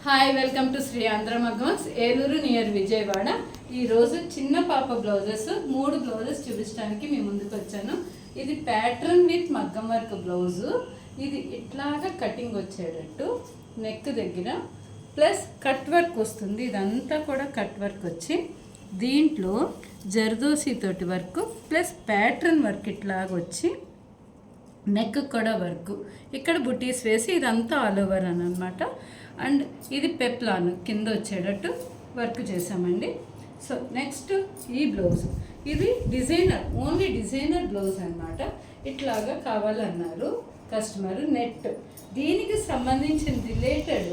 Hi, welcome to Shri Andhra Maggams, Eluru near Vijayawada. ఈరోజు చిన్న పాప బ్లౌజెస్ 3 బ్లౌజెస్ చూపించడానికి మీ ముందుకు వచ్చాను. ఇది ప్యాటర్న్ విత్ మగ్గం వర్క్ బ్లౌజు. ఇది ఇట్లాగా కటింగ్ వచ్చేటట్టు నెక్ దగ్గర ప్లస్ కట్ వర్క్ వస్తుంది. ఇదంతా కూడా కట్ వర్క్ వచ్చి దీంట్లో జర్దోసి తోటి వర్క్ ప్లస్ ప్యాటర్న్ వర్క్ ఇట్లాగ వచ్చి నెక్ కూడా వర్క్, ఇక్కడ బుటీస్ వేసి ఇదంతా ఆల్ ఓవర్ అని అనమాట. అండ్ ఇది పెప్లాన్ కింద వచ్చేటట్టు వర్క్ చేసామండి. సో నెక్స్ట్ ఈ బ్లౌజ్, ఇది డిజైనర్, ఓన్లీ డిజైనర్ బ్లౌజ్ అనమాట. ఇట్లాగా కావాలన్నారు కస్టమర్. నెట్ దీనికి సంబంధించిన రిలేటెడ్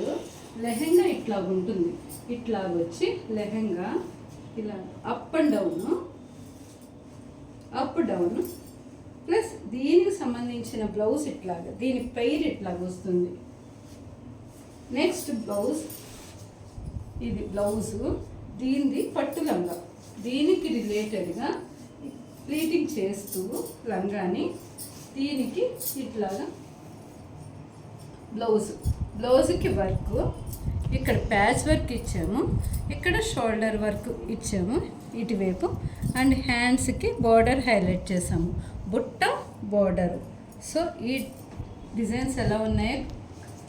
లెహెంగా ఇట్లా ఉంటుంది. ఇట్లాగ వచ్చి లెహెంగా ఇలా up and down, up down plus దీనికి సంబంధించిన బ్లౌజ్ ఇట్లాగా, దీని పైర్ ఇట్లాగ వస్తుంది. నెక్స్ట్ బ్లౌజ్, ఇది బ్లౌజు, దీనిది పట్టు లంగా, దీనికి రిలేటెడ్గా ప్లీటింగ్ చేస్తూ లంగాని దీనికి ఇట్లాగా బ్లౌజ్కి వర్క్, ఇక్కడ ప్యాచ్ వర్క్ ఇచ్చాము, ఇక్కడ షోల్డర్ వర్క్ ఇచ్చాము ఇటువైపు. అండ్ హ్యాండ్స్కి బార్డర్ హైలైట్ చేసాము, బుట్ట బార్డర్. సో ఈ డిజైన్స్ ఎలా ఉన్నాయో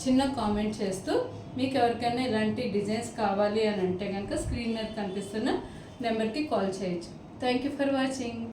చిన్న కామెంట్ చేస్తూ, మీకు ఎవరికైనా ఇలాంటి డిజైన్స్ కావాలి అని అంటే కనుక స్క్రీన్ మీద కనిపిస్తున్న నెంబర్కి కాల్ చేయొచ్చు. Thank you for watching.